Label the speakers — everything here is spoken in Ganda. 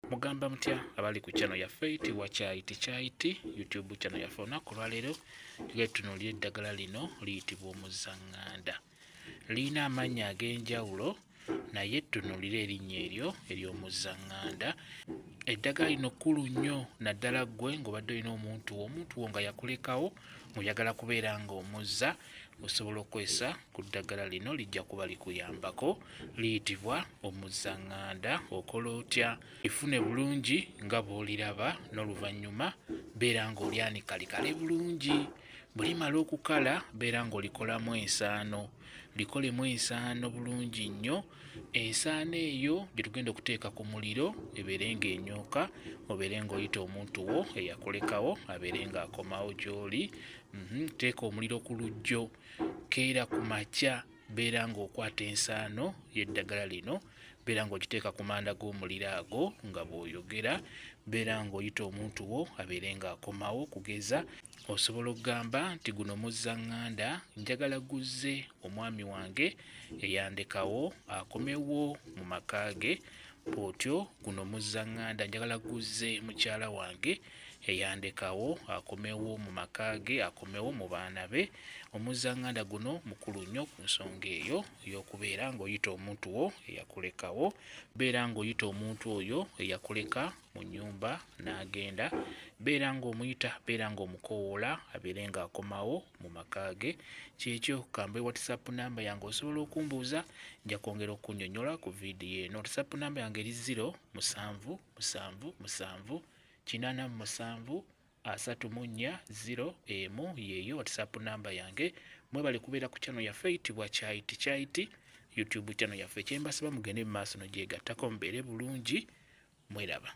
Speaker 1: Mugamba mutya abali ku channel yaffe Tiwa Kyaiti YouTube channel yaffe. Olunaku lwaleero tugenda tutunuulira eddagala lino liyitibwa omuzaŋŋanda. Lirina amannya ag'enjawulo naye tunuulira erinnya eryo ery'omuzaŋŋanda. Eddagala lino kkulu nnyo naddala ggwe ng'obadde olina omuntu wo nga yakulekawo ng'oyagala kubeera ng'omuzza, osobola okwesa ku ddagala lino, lijja kuba likuyambako. Liyitibwa omuzaŋŋanda. Okola otya? Lifune bulungi nga bw'oliraba, n'oluvannyuma beera ng'olyanika likale bulungi. Bwe limala okukala beera ng'olikolamu ensaano. Likolemu ensaano bulungi nnyo. Ensaano eyo gye tugenda okuteeka ku muliro ebeere ng'enyooka, obeere ng'oyita omuntu wo eyakulekawo abeere ng'akomawo gy'oli. Teeka omuliro ku lujjo, keera ku makya beera ng'okwata ensaano y'eddagala lino, beera ng'ogiteeka ku manda g'omuliro ago nga bw'oyogera, beera ng'oyita omuntu wo abeere ng'akomawo. Kugeza osobola okugamba nti guno muzaŋŋanda njagala guzze omwami wange eyandekawo akomewo mu maka ge, bw'otyo guno muzaŋŋanda njagala guzze mukyala wange eyandekawo akomewo mu maka ge, akomewo mu baana be. Omuzaŋŋanda guno mukulu nnyo ku nsonga eyo ey'okubeera ng'oyita omuntu wo eyakulekawo, beera ng'oyita omuntu oyo eyakuleka mu nnyumba n'agenda, beera ng'omuyita, beera ng'omukoowoola abeere ng'akomawo mu maka ge. Kyekyo kambe WhatsApp namba yange osobola okumbuuza, nja kwongera okunnyonnyola ku viidiyo eno. WhatsApp namba yange eri 0777873401 yeeyo WhatsApp namba yange. Mwebale kubeera ku channel yaffe Tiwa Kyaiti YouTube channel yaffe. Kyembasaba mugende mu maaso n'ogyegattako mubeere bulungi. Mweraba.